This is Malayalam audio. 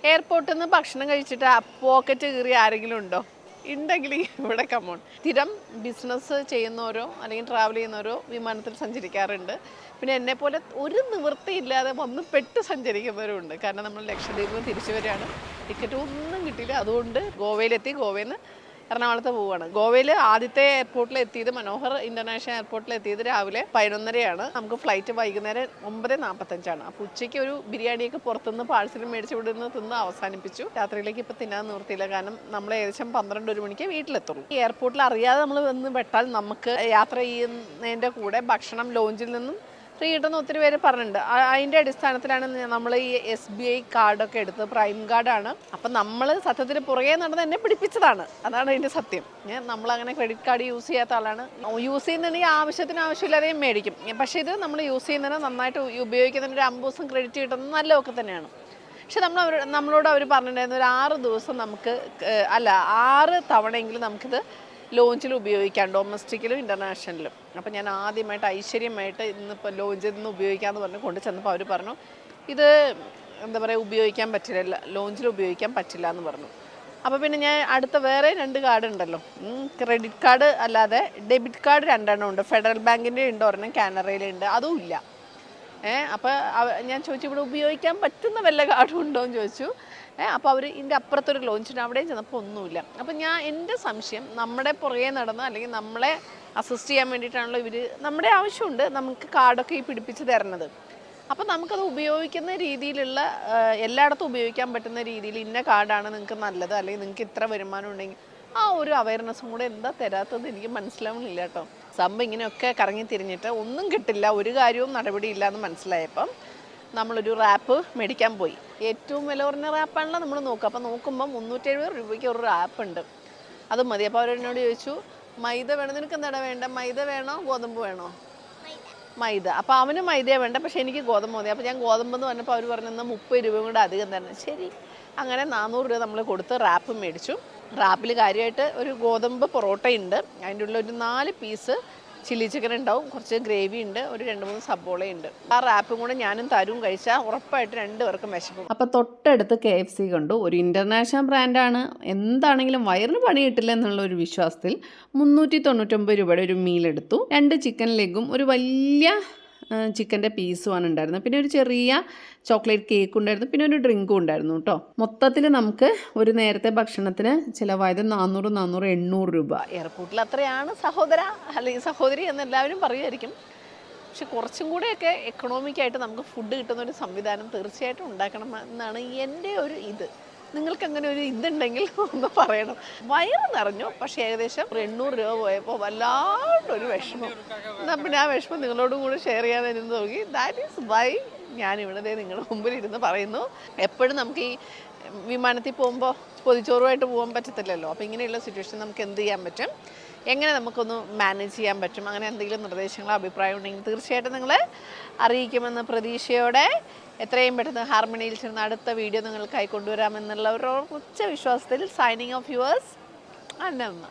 എയർപോർട്ടിൽ നിന്ന് ഭക്ഷണം കഴിച്ചിട്ട് പോക്കറ്റ് കീറി ആരെങ്കിലും ഉണ്ടോ? ഉണ്ടെങ്കിൽ ഇവിടെ കമോൺ. സ്ഥിരം ബിസിനസ് ചെയ്യുന്നവരോ അല്ലെങ്കിൽ ട്രാവൽ ചെയ്യുന്നവരോ വിമാനത്തിൽ സഞ്ചരിക്കാറുണ്ട്. പിന്നെ എന്നെപ്പോലെ ഒരു നിവൃത്തിയില്ലാതെ വന്ന് പെട്ട് സഞ്ചരിക്കുന്നവരുണ്ട്. കാരണം നമ്മൾ ലക്ഷദ്വീപിൽ നിന്ന് തിരിച്ചു വരികയാണ്, ടിക്കറ്റ് ഒന്നും കിട്ടിയില്ല. അതുകൊണ്ട് ഗോവയിലെത്തി, ഗോവയിൽ നിന്ന് എറണാകുളത്ത് പോവുകയാണ്. ഗോവയിൽ ആദ്യത്തെ എയർപോർട്ടിൽ എത്തിയത് മനോഹർ ഇൻ്റർനാഷണൽ എയർപോർട്ടിൽ എത്തിയത് രാവിലെ 11:30 നമുക്ക് ഫ്ലൈറ്റ് വൈകുന്നേരം 9:45. അപ്പോൾ ഉച്ചയ്ക്ക് ഒരു ബിരിയാണിയൊക്കെ പുറത്തുനിന്ന് പാഴ്സൽ മേടിച്ച് ഇവിടെ നിന്ന് തിന്ന് അവസാനിപ്പിച്ചു. രാത്രിയിലേക്ക് ഇപ്പോൾ തിന്നാൻ നിവൃത്തിയില്ല, കാരണം നമ്മൾ ഏകദേശം 12-1 മണിക്ക് വീട്ടിലെത്തുള്ളൂ. ഈ എയർപോർട്ടിൽ അറിയാതെ നമ്മൾ വന്ന് പെട്ടാൽ നമുക്ക് യാത്ര ചെയ്യുന്നതിൻ്റെ കൂടെ ഭക്ഷണം ലോഞ്ചിൽ നിന്നും ഫ്രീ കിട്ടുന്ന ഒത്തിരി പേര് പറഞ്ഞിട്ടുണ്ട്. അതിൻ്റെ അടിസ്ഥാനത്തിലാണ് നമ്മൾ ഈ SBI കാർഡൊക്കെ എടുത്ത്, പ്രൈം കാർഡാണ്. അപ്പം നമ്മൾ സത്യത്തിൽ പുറകെ നടന്ന് എന്നെ പിടിപ്പിച്ചതാണ്, അതാണ് അതിൻ്റെ സത്യം. നമ്മളങ്ങനെ ക്രെഡിറ്റ് കാർഡ് യൂസ് ചെയ്യാത്ത ആളാണ്. യൂസ് ചെയ്യുന്നുണ്ടെങ്കിൽ ആവശ്യമില്ലാതെ മേടിക്കും. പക്ഷേ ഇത് നമ്മൾ യൂസ് ചെയ്യുന്നതിന് നന്നായിട്ട് ഉപയോഗിക്കുന്നതിന് ഒരു 50 ദിവസം ക്രെഡിറ്റ് കിട്ടുന്നത് നല്ലതൊക്കെ തന്നെയാണ്. പക്ഷെ നമ്മളോട് അവർ പറഞ്ഞിട്ടുണ്ടായിരുന്നു ഒരു 6 ദിവസം നമുക്ക് 6 തവണയെങ്കിലും നമുക്കിത് ലോഞ്ചിൽ ഉപയോഗിക്കാം, ഡൊമസ്റ്റിക്കിലും ഇൻ്റർനാഷണലിലും. അപ്പോൾ ഞാൻ ആദ്യമായിട്ട് ഐശ്വര്യമായിട്ട് ഇന്നിപ്പോൾ ലോഞ്ചിൽ നിന്ന് ഉപയോഗിക്കാമെന്ന് പറഞ്ഞ് കൊണ്ട് ചെന്നപ്പോൾ അവർ പറഞ്ഞു ഇത് എന്താ പറയുക ഉപയോഗിക്കാൻ പറ്റില്ല, ലോഞ്ചിൽ ഉപയോഗിക്കാൻ പറ്റില്ല എന്ന് പറഞ്ഞു. അപ്പോൾ പിന്നെ ഞാൻ അടുത്ത വേറെ 2 കാർഡ് ഉണ്ടല്ലോ, ക്രെഡിറ്റ് കാർഡ് അല്ലാതെ ഡെബിറ്റ് കാർഡ് 2 എണ്ണം ഉണ്ട്. ഫെഡറൽ ബാങ്കിൻ്റെ ഉണ്ട് ഒരെണ്ണം, കാനറയിലുണ്ട്, അതും ഇല്ല. അപ്പോൾ ഞാൻ ചോദിച്ചു ഇവിടെ ഉപയോഗിക്കാൻ പറ്റുന്ന വല്ല കാർഡും ഉണ്ടോ എന്ന് ചോദിച്ചു. അപ്പോൾ അവർ ഇതിൻ്റെ അപ്പുറത്തൊരു ലോഞ്ചിന് അവിടെയും ചെന്നപ്പോൾ ഒന്നുമില്ല. അപ്പം എൻ്റെ സംശയം നമ്മുടെ പുറകെ നടന്ന് അല്ലെങ്കിൽ നമ്മളെ അസിസ്റ്റ് ചെയ്യാൻ വേണ്ടിയിട്ടാണല്ലോ ഇവർ, നമ്മുടെ ആവശ്യമുണ്ട് നമുക്ക് കാർഡൊക്കെ ഈ പിടിപ്പിച്ച് തരണത്. അപ്പം നമുക്കത് ഉപയോഗിക്കുന്ന രീതിയിലുള്ള എല്ലായിടത്തും ഉപയോഗിക്കാൻ പറ്റുന്ന രീതിയിൽ ഇന്ന കാർഡാണ് നിങ്ങൾക്ക് നല്ലത്, അല്ലെങ്കിൽ നിങ്ങൾക്ക് ഇത്ര വരുമാനം ഉണ്ടെങ്കിൽ ആ ഒരു അവയർനെസ്സും കൂടെ എന്താ തരാത്തത് എനിക്ക് മനസ്സിലാവുന്നില്ല കേട്ടോ. സംഭവം ഇങ്ങനെയൊക്കെ കറങ്ങി തിരിഞ്ഞിട്ട് ഒന്നും കിട്ടില്ല, ഒരു കാര്യവും നടപടിയില്ല എന്ന് മനസ്സിലായപ്പം നമ്മളൊരു റാപ്പ് മേടിക്കാൻ പോയി. ഏറ്റവും വില കുറഞ്ഞ റാപ്പാണല്ലോ നമ്മൾ നോക്കുക. അപ്പോൾ നോക്കുമ്പോൾ 370 രൂപയ്ക്ക് ഒരു റാപ്പ് ഉണ്ട്, അത് മതി. അപ്പോൾ അവരെന്നോട് ചോദിച്ചു മൈദ വേണം, നിനക്ക് എന്താ വേണ്ട, മൈദ വേണോ ഗോതമ്പ് വേണോ? മൈദ. അപ്പോൾ അവന് മൈദയാണ് വേണ്ട, പക്ഷേ എനിക്ക് ഗോതമ്പ് മതി. അപ്പോൾ ഞാൻ ഗോതമ്പെന്ന് പറഞ്ഞപ്പോൾ അവർ പറഞ്ഞു എന്നാൽ 30 രൂപയും കൂടെ അധികം തരണം. ശരി, അങ്ങനെ 400 രൂപ നമ്മൾ കൊടുത്ത് റാപ്പ് മേടിച്ചു. റാപ്പിൽ കാര്യമായിട്ട് ഒരു ഗോതമ്പ് പൊറോട്ടയുണ്ട്, അതിൻ്റെ ഉള്ളിൽ ഒരു 4 പീസ് ചില്ലി ചിക്കൻ ഉണ്ടാവും, കുറച്ച് ഗ്രേവി ഉണ്ട്, ഒരു 2-3 സബോളയുണ്ട്. ആ റാപ്പും കൂടെ ഞാനും തരും കഴിച്ചാൽ ഉറപ്പായിട്ട് 2 പേർക്കും വിശക്കും. അപ്പോൾ തൊട്ടടുത്ത് KFC കണ്ടു. ഒരു ഇൻ്റർനാഷണൽ ബ്രാൻഡാണ്, എന്താണെങ്കിലും വയറിന് പണി കിട്ടില്ല എന്നുള്ളൊരു വിശ്വാസത്തിൽ 399 രൂപയുടെ ഒരു മീലെടുത്തു. 2 ചിക്കൻ ലെഗും ഒരു വലിയ ചിക്കൻ്റെ പീസുമാണ് ഉണ്ടായിരുന്നത്. പിന്നെ ഒരു ചെറിയ ചോക്ലേറ്റ് കേക്ക് ഉണ്ടായിരുന്നു, പിന്നെ ഒരു ഡ്രിങ്കും ഉണ്ടായിരുന്നു കേട്ടോ. മൊത്തത്തിൽ നമുക്ക് ഒരു നേരത്തെ ഭക്ഷണത്തിന് ചിലവായത് 400-800 രൂപ. എയർപോർട്ടിൽ അത്രയാണ് സഹോദര അല്ലെങ്കിൽ സഹോദരി എന്ന് എല്ലാവരും പറയുമായിരിക്കും. പക്ഷെ കുറച്ചും കൂടെയൊക്കെ എക്കണോമിക്കായിട്ട് നമുക്ക് ഫുഡ് കിട്ടുന്ന ഒരു സംവിധാനം തീർച്ചയായിട്ടും ഉണ്ടാക്കണം എന്നാണ് എൻ്റെ ഒരു ഇത്. നിങ്ങൾക്ക് അങ്ങനെ ഒരു ഇതുണ്ടെങ്കിൽ ഒന്ന് പറയണം. വയറ് നിറഞ്ഞു, പക്ഷേ ഏകദേശം 800 രൂപ പോയപ്പോൾ വല്ലാണ്ടൊരു വിഷമം. എന്നാൽ പിന്നെ ആ വിഷമം നിങ്ങളോടും കൂടി ഷെയർ ചെയ്യാൻ നോക്കി. ദാറ്റ് ഈസ് വൈ ഞാനിവിടെ നിങ്ങളുടെ മുമ്പിൽ ഇരുന്ന് പറയുന്നു. എപ്പോഴും നമുക്ക് ഈ വിമാനത്തിൽ പോകുമ്പോൾ പൊതിച്ചോറുമായിട്ട് പോകാൻ പറ്റത്തില്ലല്ലോ. അപ്പോൾ ഇങ്ങനെയുള്ള സിറ്റുവേഷൻ നമുക്ക് എന്ത് ചെയ്യാൻ പറ്റും, എങ്ങനെ നമുക്കൊന്ന് മാനേജ് ചെയ്യാൻ പറ്റും, അങ്ങനെ എന്തെങ്കിലും നിർദ്ദേശങ്ങളോ അഭിപ്രായം ഉണ്ടെങ്കിൽ തീർച്ചയായിട്ടും നിങ്ങൾ അറിയിക്കുമെന്ന പ്രതീക്ഷയോടെ എത്രയും പെട്ടെന്ന് ഹാർമണിയിൽ ചേർന്ന് അടുത്ത വീഡിയോ നിങ്ങൾക്കായി കൊണ്ടുവരാമെന്നുള്ള ഒരു ഉറച്ച വിശ്വാസത്തിൽ സൈനിങ് ഓഫ് യുവേഴ്സ് അന്നമ്മ.